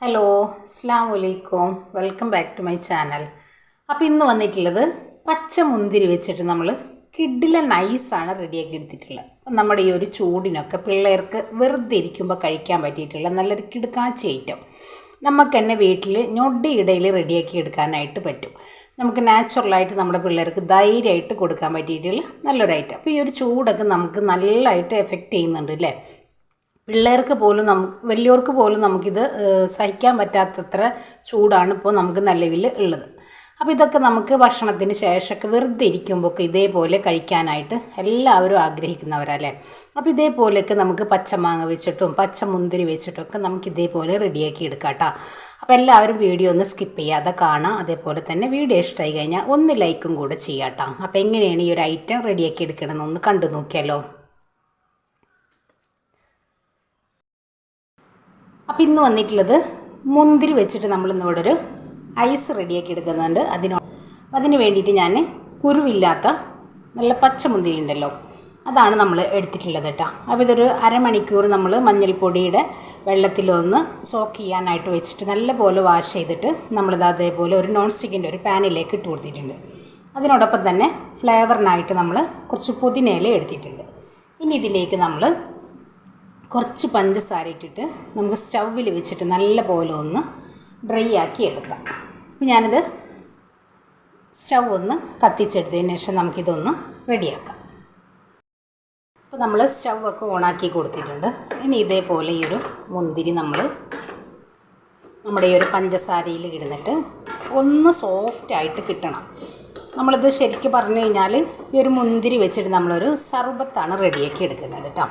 Hello, അസ്സലാമു അലൈക്കും. Welcome back to my channel. അപ്പോൾ ഇന്ന് വന്നിട്ടുള്ളത് പച്ച മുന്തിരി വെച്ചിട്ട് നമ്മൾ കിഡിലെ നൈസാണ് റെഡിയാക്കി എടുത്തിട്ടുള്ളത്. നമ്മുടെ ഈ ഒരു ചൂടിനൊക്കെ പിള്ളേർക്ക് വെറുതെ ഇരിക്കുമ്പോൾ കഴിക്കാൻ പറ്റിയിട്ടുള്ള നല്ലൊരു കിടുക്കാച്ചി ഐറ്റം നമുക്ക് തന്നെ വീട്ടിൽ ഞൊടിയിടയിൽ റെഡിയാക്കി എടുക്കാനായിട്ട് പറ്റും. നമുക്ക് നാച്ചുറലായിട്ട് നമ്മുടെ പിള്ളേർക്ക് ധൈര്യമായിട്ട് കൊടുക്കാൻ പറ്റിയിട്ടുള്ള നല്ലൊരു ഐറ്റം. അപ്പോൾ ഈ ഒരു ചൂടൊക്കെ നമുക്ക് നല്ലതായിട്ട് എഫക്റ്റ് ചെയ്യുന്നുണ്ട് അല്ലേ? പിള്ളേർക്ക് പോലും വലിയവർക്ക് പോലും നമുക്കിത് സഹിക്കാൻ പറ്റാത്തത്ര ചൂടാണ് ഇപ്പോൾ നമുക്ക് നിലവിൽ ഉള്ളത്. അപ്പോൾ ഇതൊക്കെ നമുക്ക് ഭക്ഷണത്തിന് ശേഷമൊക്കെ വെറുതെ ഇരിക്കുമ്പോഴൊക്കെ ഇതേപോലെ കഴിക്കാനായിട്ട് എല്ലാവരും ആഗ്രഹിക്കുന്നവരല്ലേ. അപ്പോൾ ഇതേപോലെയൊക്കെ നമുക്ക് പച്ചമാങ്ങ വെച്ചിട്ടും പച്ചമുന്തിരി വെച്ചിട്ടൊക്കെ നമുക്ക് ഇതേപോലെ റെഡിയാക്കി എടുക്കാം കേട്ടോ. അപ്പോൾ എല്ലാവരും വീഡിയോ ഒന്ന് സ്കിപ്പ് ചെയ്യാതെ കാണാം. അതേപോലെ തന്നെ വീഡിയോ ഇഷ്ടമായി കഴിഞ്ഞാൽ ഒന്ന് ലൈക്കും കൂടെ ചെയ്യാം കേട്ടോ. അപ്പോൾ എങ്ങനെയാണ് ഈ ഒരു ഐറ്റം റെഡിയാക്കി എടുക്കണമെന്നൊന്ന് കണ്ടു നോക്കിയാലോ. അപ്പോൾ ഇന്ന് വന്നിട്ടുള്ളത് മുന്തിരി വെച്ചിട്ട് നമ്മൾ ഇന്നിവിടെ ഒരു ഐസ് റെഡിയാക്കി എടുക്കുന്നുണ്ട്. അതിന് വേണ്ടിയിട്ട് ഞാൻ കുരുവില്ലാത്ത നല്ല പച്ചമുന്തിരി ഉണ്ടല്ലോ, അതാണ് നമ്മൾ എടുത്തിട്ടുള്ളത് കേട്ടോ. അപ്പോൾ ഇതൊരു അരമണിക്കൂർ നമ്മൾ മഞ്ഞൾപ്പൊടിയുടെ വെള്ളത്തിലൊന്ന് സോക്ക് ചെയ്യാനായിട്ട് വെച്ചിട്ട് നല്ലപോലെ വാഷ് ചെയ്തിട്ട് നമ്മളിത് അതേപോലെ ഒരു നോൺ സ്റ്റിക്കിൻ്റെ ഒരു പാനിലേക്ക് ഇട്ട് കൊടുത്തിട്ടുണ്ട്. അതിനോടൊപ്പം തന്നെ ഫ്ലേവറിനായിട്ട് നമ്മൾ കുറച്ച് പുതിനയില എടുത്തിട്ടുണ്ട്. ഇനി ഇതിലേക്ക് നമ്മൾ കുറച്ച് പഞ്ചസാര ഇട്ടിട്ട് നമുക്ക് സ്റ്റൗവിൽ വെച്ചിട്ട് നല്ല പോലെ ഒന്ന് ഡ്രൈ ആക്കി എടുക്കാം. അപ്പോൾ ഞാനിത് സ്റ്റൗ ഒന്ന് കത്തിച്ചെടുത്തതിന് ശേഷം നമുക്കിതൊന്ന് റെഡിയാക്കാം. അപ്പോൾ നമ്മൾ സ്റ്റൗവൊക്കെ ഓണാക്കി കൊടുത്തിട്ടുണ്ട്. ഇനി ഇതേപോലെ ഈ ഒരു മുന്തിരി നമ്മുടെ ഈ ഒരു പഞ്ചസാരയിൽ ഇടുന്നിട്ട് ഒന്ന് സോഫ്റ്റായിട്ട് കിട്ടണം. നമ്മളിത് ശരിക്കും പറഞ്ഞു കഴിഞ്ഞാൽ ഈ ഒരു മുന്തിരി വെച്ചിട്ട് നമ്മളൊരു സർബത്താണ് റെഡിയാക്കി എടുക്കുന്നത് കേട്ടോ.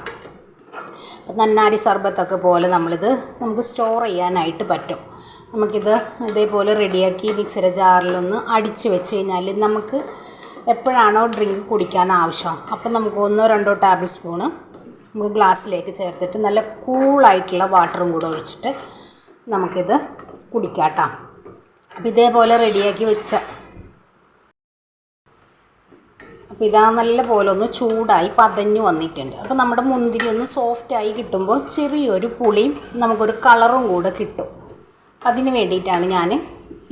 നന്നാരി സർബത്തൊക്കെ പോലെ നമുക്ക് സ്റ്റോർ ചെയ്യാനായിട്ട് പറ്റും. നമുക്കിത് ഇതേപോലെ റെഡിയാക്കി മിക്സിയുടെ ജാറിലൊന്ന് അടിച്ച് വെച്ച് കഴിഞ്ഞാൽ നമുക്ക് എപ്പോഴാണോ ഡ്രിങ്ക് കുടിക്കാൻ ആവശ്യം അപ്പോൾ നമുക്ക് 1-2 ടേബിൾ സ്പൂണ് നമുക്ക് ഗ്ലാസ്സിലേക്ക് ചേർത്തിട്ട് നല്ല കൂളായിട്ടുള്ള വാട്ടറും കൂടെ ഒഴിച്ചിട്ട് നമുക്കിത് കുടിക്കാം കേട്ടോ. അപ്പോൾ ഇതേപോലെ റെഡിയാക്കി അപ്പോൾ ഇതാ നല്ല പോലെ ഒന്ന് ചൂടായി പതഞ്ഞു വന്നിട്ടുണ്ട്. അപ്പോൾ നമ്മുടെ മുന്തിരി ഒന്ന് സോഫ്റ്റായി കിട്ടുമ്പോൾ ചെറിയൊരു പുളിയും നമുക്കൊരു കളറും കൂടെ കിട്ടും. അതിന് വേണ്ടിയിട്ടാണ് ഞാൻ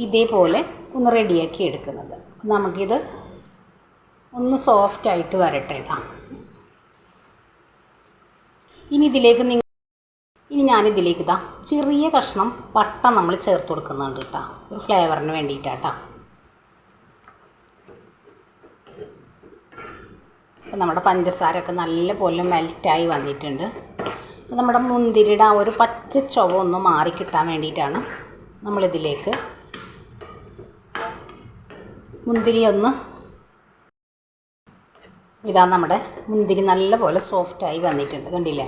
ഇതേപോലെ ഒന്ന് റെഡിയാക്കി എടുക്കുന്നത്. നമുക്കിത് ഒന്ന് സോഫ്റ്റായിട്ട് വരട്ടെ കേട്ടോ. ഇനി ഞാനിതിലേക്ക് ചെറിയ കഷ്ണം പട്ട നമ്മൾ ചേർത്ത് കൊടുക്കുന്നുണ്ട് കേട്ടോ, ഒരു ഫ്ലേവറിന് വേണ്ടിയിട്ടാട്ടോ. അപ്പോൾ നമ്മുടെ പഞ്ചസാരയൊക്കെ നല്ല പോലെ മെൽറ്റായി വന്നിട്ടുണ്ട്. നമ്മുടെ മുന്തിരിയുടെ ആ ഒരു പച്ച ചുവ ഒന്ന് മാറിക്കിട്ടാൻ വേണ്ടിയിട്ടാണ് നമ്മളിതിലേക്ക് നമ്മുടെ മുന്തിരി നല്ല പോലെ സോഫ്റ്റായി വന്നിട്ടുണ്ട്, കണ്ടില്ലേ?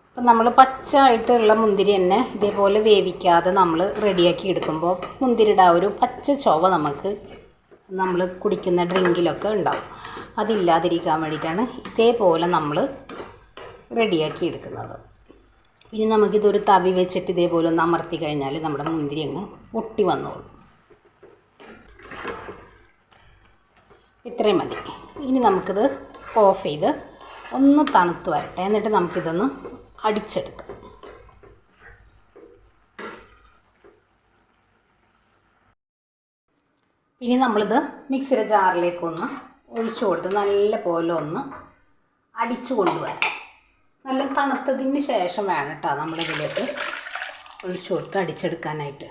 അപ്പം നമ്മൾ പച്ചയായിട്ടുള്ള മുന്തിരി തന്നെ ഇതേപോലെ വേവിക്കാതെ നമ്മൾ റെഡിയാക്കി എടുക്കുമ്പോൾ മുന്തിരിയുടെ ആ ഒരു പച്ച ചുവ നമ്മൾ കുടിക്കുന്ന ഡ്രിങ്കിലൊക്കെ ഉണ്ടാവും. അതില്ലാതിരിക്കാൻ വേണ്ടിയിട്ടാണ് ഇതേപോലെ നമ്മൾ റെഡിയാക്കി എടുക്കുന്നത്. ഇനി നമുക്കിതൊരു തവി വെച്ചിട്ട് ഇതേപോലെ ഒന്ന് അമർത്തി കഴിഞ്ഞാൽ നമ്മുടെ മുന്തിരി അങ്ങ് പൊട്ടി വന്നോളും. ഇത്രയും മതി. ഇനി നമുക്കിത് ഓഫ് ചെയ്ത് ഒന്ന് തണുത്ത് വരട്ടെ, എന്നിട്ട് നമുക്കിതൊന്ന് അടിച്ചെടുക്കാം. ഇനി നമ്മളിത് മിക്സിയുടെ ജാറിലേക്കൊന്ന് ഒഴിച്ചു കൊടുത്ത് നല്ല പോലെ ഒന്ന് അടിച്ചു കൊണ്ടുവരാം. നല്ല തണുത്തതിന് ശേഷം വേണം കേട്ടോ നമ്മളിതിലേക്ക് ഒഴിച്ചു കൊടുത്ത് അടിച്ചെടുക്കാനായിട്ട്.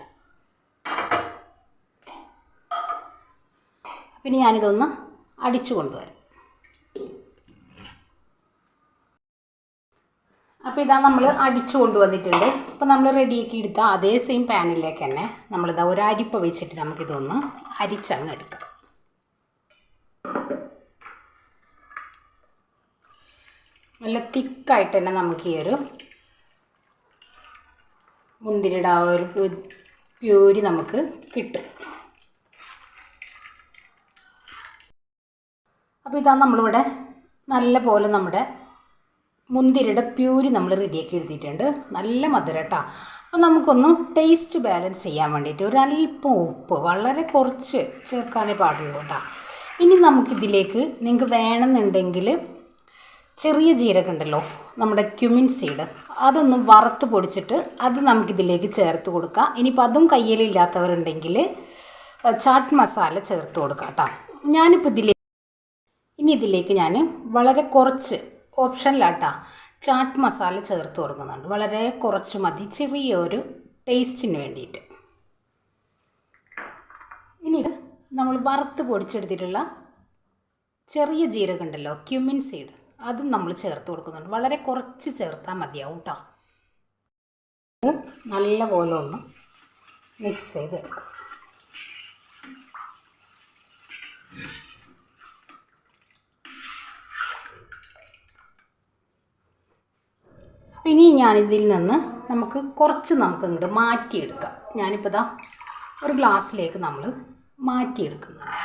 പിന്നെ ഞാനിതൊന്ന് അടിച്ചു കൊണ്ടുവരാം. അപ്പോൾ ഇതാ നമ്മൾ അടിച്ചു കൊണ്ടുവന്നിട്ടുണ്ട്. അപ്പോൾ നമ്മൾ റെഡിയാക്കി എടുത്ത അതേ സെയിം പാനിലേക്ക് തന്നെ നമ്മളിതാ ഒരു അരിപ്പ വെച്ചിട്ട് നമുക്കിതൊന്ന് അരിച്ചങ്ങ് എടുക്കാം. നല്ല തിക്കായിട്ട് തന്നെ നമുക്ക് ഈ ഒരു മുന്തിരിയുടെ ആ ഒരു പ്യൂരി നമുക്ക് കിട്ടും. അപ്പോൾ ഇതാ നമ്മളിവിടെ നല്ല പോലെ നമ്മുടെ മുന്തിരിയുടെ പ്യൂരി നമ്മൾ റെഡിയാക്കി എടുത്തിട്ടുണ്ട്. നല്ല മധുരം കേട്ടോ. അപ്പോൾ നമുക്കൊന്ന് ടേസ്റ്റ് ബാലൻസ് ചെയ്യാൻ വേണ്ടിയിട്ട് ഒരല്പം ഉപ്പ് വളരെ കുറച്ച് ചേർക്കാനേ പാടുള്ളൂ കേട്ടോ. ഇനി നമുക്കിതിലേക്ക് നിങ്ങൾക്ക് വേണമെന്നുണ്ടെങ്കിൽ ചെറിയ ജീരകം ഉണ്ടല്ലോ, നമ്മുടെ ക്യുമിൻ സീഡ്, അതൊന്ന് വറുത്ത് പൊടിച്ചിട്ട് അത് നമുക്കിതിലേക്ക് ചേർത്ത് കൊടുക്കാം. ഇനിയിപ്പോൾ അതും കയ്യിലില്ലാത്തവരുണ്ടെങ്കിൽ ചാട്ട് മസാല ചേർത്ത് കൊടുക്കാം കേട്ടോ. ഞാനിപ്പോൾ ഇതിലേക്ക് ഞാൻ വളരെ കുറച്ച് ഓപ്ഷനിലാട്ടാ ചാട്ട് മസാല ചേർത്ത് കൊടുക്കുന്നുണ്ട്. വളരെ കുറച്ച് മതി, ചെറിയൊരു ടേസ്റ്റിന് വേണ്ടിയിട്ട്. ഇനി ഇത് നമ്മൾ വറുത്ത് പൊടിച്ചെടുത്തിട്ടുള്ള ചെറിയ ജീരകം ഉണ്ടല്ലോ, ക്യുമിൻ സീഡ്, അതും നമ്മൾ ചേർത്ത് കൊടുക്കുന്നുണ്ട്. വളരെ കുറച്ച് ചേർത്താൽ മതിയാവും കേട്ടോ. ഇത് നല്ലപോലെ ഒന്ന് മിക്സ് ചെയ്തെടുക്കാം. ഇനി ഞാനിതിൽ നിന്ന് കുറച്ച് ഇങ്ങോട്ട് മാറ്റിയെടുക്കാം. ഞാനിപ്പോൾ ഇതാ ഒരു ഗ്ലാസ്സിലേക്ക് നമ്മൾ മാറ്റിയെടുക്കുന്നുണ്ട്.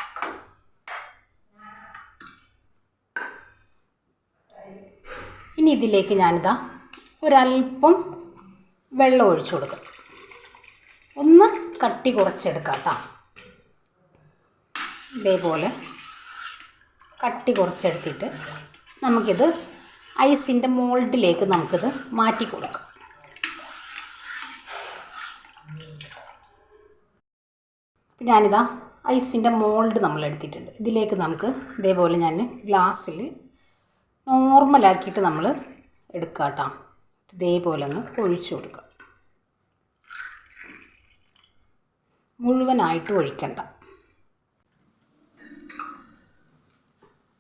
ഇനി ഇതിലേക്ക് ഞാനിതാ ഒരല്പം വെള്ളം ഒഴിച്ചു കൊടുക്കാം. ഒന്ന് കട്ടി കുറച്ചെടുക്കാം കേട്ടോ. ഇതേപോലെ കട്ടി കുറച്ചെടുത്തിട്ട് നമുക്കിത് ഐസിൻ്റെ മോൾഡിലേക്ക് നമുക്കിത് മാറ്റി കൊടുക്കാം. ഞാനിതാ ഐസിൻ്റെ മോൾഡ് നമ്മൾ എടുത്തിട്ടുണ്ട്. ഇതിലേക്ക് നമുക്ക് ഇതേപോലെ ഞാൻ ഗ്ലാസ്സിൽ നോർമലാക്കിയിട്ട് നമ്മൾ എടുക്കുക കേട്ടോ. ഇതേപോലെ അങ്ങ് ഒഴിച്ചു കൊടുക്കുക. മുഴുവനായിട്ട് ഒഴിക്കണ്ട.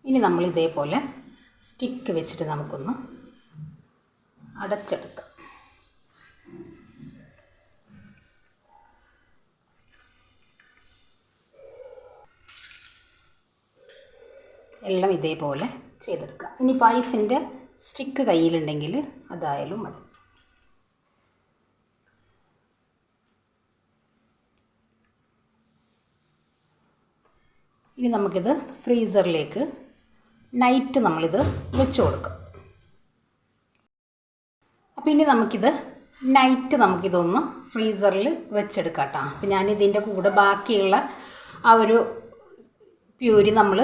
ഇനി നമ്മൾ ഇതേപോലെ സ്റ്റിക്ക് വെച്ചിട്ട് നമുക്കൊന്ന് അടച്ചെടുക്കാം. എല്ലാം ഇതേപോലെ ചെയ്തെടുക്കുക. ഇനി ഐസിൻ്റെ സ്റ്റിക്ക് കയ്യിലുണ്ടെങ്കിൽ അതായാലും മതി. ഇനി നമുക്കിത് ഫ്രീസറിലേക്ക് നൈറ്റ് നമ്മളിത് വെച്ച് കൊടുക്കാം. അപ്പോൾ ഇനി നമുക്കിത് നൈറ്റ് നമുക്കിതൊന്ന് ഫ്രീസറിൽ വെച്ചെടുക്കാം കേട്ടോ. അപ്പോൾ ഞാനിതിൻ്റെ കൂടെ ബാക്കിയുള്ള ആ ഒരു പ്യൂരി നമ്മൾ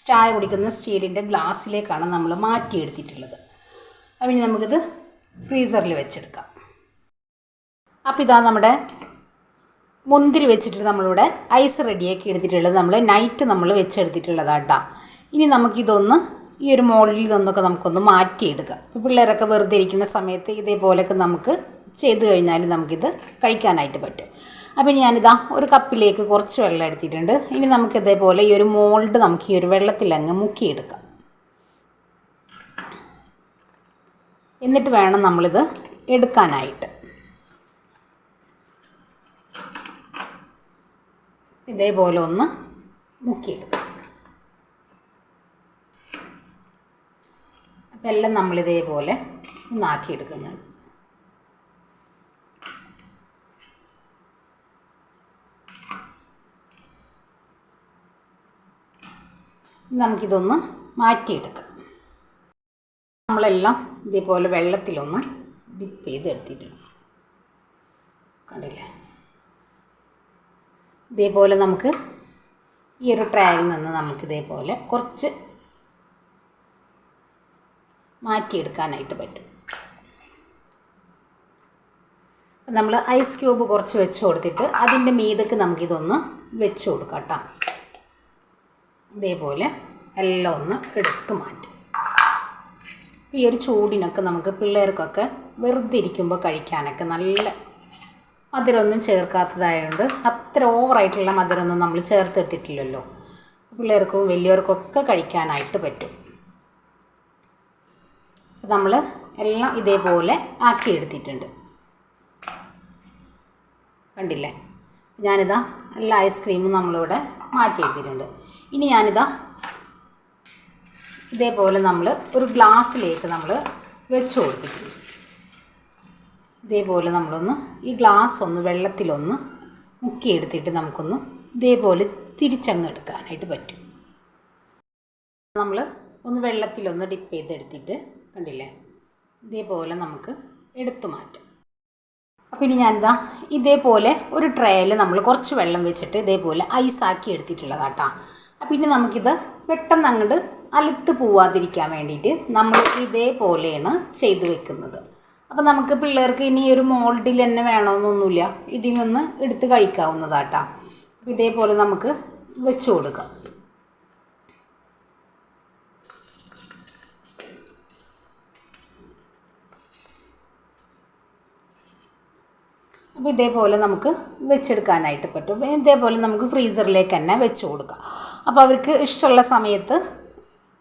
ചായ കുടിക്കുന്ന സ്റ്റീലിൻ്റെ ഗ്ലാസ്സിലേക്കാണ് നമ്മൾ മാറ്റിയെടുത്തിട്ടുള്ളത്. അപ്പോൾ ഇനി നമുക്കിത് ഫ്രീസറിൽ വെച്ചെടുക്കാം. അപ്പോൾ ഇതാ നമ്മുടെ മുന്തിരി വെച്ചിട്ട് നമ്മളിവിടെ ഐസ് റെഡിയാക്കി എടുത്തിട്ടുള്ളത് നമ്മൾ നൈറ്റ് നമ്മൾ വെച്ചെടുത്തിട്ടുള്ളതാണ് കേട്ടോ. ഇനി നമുക്കിതൊന്ന് ഈ ഒരു മോൾഡിൽ നിന്നൊക്കെ നമുക്കൊന്ന് മാറ്റിയെടുക്കാം. ഇപ്പോൾ പിള്ളേരൊക്കെ വെറുതെ ഇരിക്കുന്ന സമയത്ത് ഇതേപോലെയൊക്കെ നമുക്ക് ചെയ്ത് കഴിഞ്ഞാൽ നമുക്കിത് കഴിക്കാനായിട്ട് പറ്റും. അപ്പോൾ ഞാനിതാ ഒരു കപ്പിലേക്ക് കുറച്ച് വെള്ളം എടുത്തിട്ടുണ്ട്. ഇനി നമുക്കിതേപോലെ ഈ ഒരു മോൾഡ് നമുക്ക് ഈ ഒരു വെള്ളത്തിലങ്ങ് മുക്കിയെടുക്കാം. എന്നിട്ട് വേണം നമ്മളിത് എടുക്കാനായിട്ട്. ഇതേപോലെ ഒന്ന് മുക്കിയെടുക്കാം. അപ്പം എല്ലാം നമ്മളിതേപോലെ ഒന്നാക്കിയെടുക്കുന്നുണ്ട്. നമുക്കിതൊന്ന് മാറ്റിയെടുക്കാം. നമ്മളെല്ലാം ഇതേപോലെ വെള്ളത്തിലൊന്ന് ഡിപ്പ് ചെയ്തെടുത്തിട്ടുണ്ട്. കണ്ടില്ലേ? ഇതേപോലെ നമുക്ക് ഈ ഒരു ട്രേയിൽ നിന്ന് നമുക്കിതേപോലെ കുറച്ച് മാറ്റിയെടുക്കാനായിട്ട് പറ്റും. നമ്മൾ ഐസ് ക്യൂബ് കുറച്ച് വെച്ച് കൊടുത്തിട്ട് അതിൻ്റെ മീതക്ക് നമുക്കിതൊന്ന് വെച്ച് കൊടുക്കാം കേട്ടോ. ഇതേപോലെ എല്ലാം ഒന്ന് എടുത്ത് മാറ്റും. ഈ ഒരു ചൂടിനൊക്കെ നമുക്ക് പിള്ളേർക്കൊക്കെ വെറുതെ ഇരിക്കുമ്പോൾ കഴിക്കാനൊക്കെ നല്ല മധുരമൊന്നും ചേർക്കാത്തതായതുകൊണ്ട് അത്ര ഓവറായിട്ടുള്ള മധുരമൊന്നും നമ്മൾ ചേർത്തെടുത്തിട്ടില്ലല്ലോ. പിള്ളേർക്കും വലിയവർക്കൊക്കെ കഴിക്കാനായിട്ട് പറ്റും. നമ്മൾ എല്ലാം ഇതേപോലെ ആക്കിയെടുത്തിട്ടുണ്ട്. കണ്ടില്ലേ? ഞാനിതാ എല്ലാ ഐസ്ക്രീമും നമ്മളിവിടെ മാറ്റിയെടുത്തിട്ടുണ്ട്. ഇനി ഞാനിതാ ഇതേപോലെ നമ്മൾ ഒരു ഗ്ലാസ്സിലേക്ക് നമ്മൾ വെച്ച് കൊടുത്തിട്ടുണ്ട്. ഇതേപോലെ നമ്മളൊന്ന് ഈ ഗ്ലാസ് ഒന്ന് വെള്ളത്തിലൊന്ന് മുക്കിയെടുത്തിട്ട് നമുക്കൊന്ന് ഇതേപോലെ തിരിച്ചങ്ങ് എടുക്കാനായിട്ട് പറ്റും. നമ്മൾ ഒന്ന് വെള്ളത്തിലൊന്ന് ഡിപ്പ് ചെയ്തെടുത്തിട്ട് കണ്ടില്ലേ? ഇതേപോലെ നമുക്ക് എടുത്തു മാറ്റാം. അപ്പോൾ ഇനി ഞാനിതാ ഇതേപോലെ ഒരു ട്രേയിൽ നമ്മൾ കുറച്ച് വെള്ളം വെച്ചിട്ട് ഇതേപോലെ ഐസാക്കി എടുത്തിട്ടുള്ളതാട്ടോ. അപ്പോൾ ഇനി നമുക്കിത് പെട്ടെന്ന് അങ്ങോട്ട് അലുത്ത് പോവാതിരിക്കാൻ വേണ്ടിയിട്ട് നമ്മൾ ഇതേപോലെയാണ് ചെയ്ത് വെക്കുന്നത്. അപ്പോൾ നമുക്ക് പിള്ളേർക്ക് ഇനി ഒരു മോൾഡിൽ തന്നെ വേണമെന്നൊന്നുമില്ല, ഇതിൽ നിന്ന് എടുത്ത് കഴിക്കാവുന്നതാട്ടാ. ഇതേപോലെ നമുക്ക് വെച്ച് കൊടുക്കാം. അപ്പോൾ ഇതേപോലെ നമുക്ക് വെച്ചെടുക്കാനായിട്ട് പറ്റും. ഇതേപോലെ നമുക്ക് ഫ്രീസറിലേക്ക് തന്നെ വെച്ച് കൊടുക്കാം. അപ്പോൾ അവർക്ക് ഇഷ്ടമുള്ള സമയത്ത്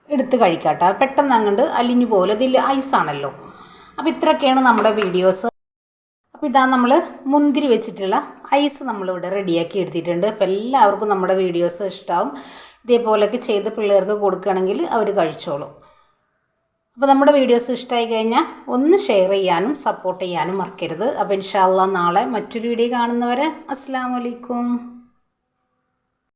എടുത്ത് കഴിക്കാട്ടോ. പെട്ടെന്ന് അങ്ങോട്ട് അലിഞ്ഞു പോലെ, ഇതിൽ ഐസാണല്ലോ. അപ്പോൾ ഇത്രയൊക്കെയാണ് നമ്മുടെ വീഡിയോസ്. അപ്പോൾ ഇതാ നമ്മൾ മുന്തിരി വെച്ചിട്ടുള്ള ഐസ് നമ്മളിവിടെ റെഡിയാക്കി എടുത്തിട്ടുണ്ട്. അപ്പോൾ എല്ലാവർക്കും നമ്മുടെ വീഡിയോസ് ഇഷ്ടമാവും. ഇതേപോലെയൊക്കെ ചെയ്ത് പിള്ളേർക്ക് കൊടുക്കുകയാണെങ്കിൽ അവർ കഴിച്ചോളും. അപ്പോൾ നമ്മുടെ വീഡിയോസ് ഇഷ്ടമായി കഴിഞ്ഞാൽ ഒന്ന് ഷെയർ ചെയ്യാനും സപ്പോർട്ട് ചെയ്യാനും മറക്കരുത്. അപ്പോൾ ഇൻഷാ അല്ലാഹ് നാളെ മറ്റൊരു വീഡിയോ കാണുന്നവരെ അസ്സലാമു അലൈക്കും.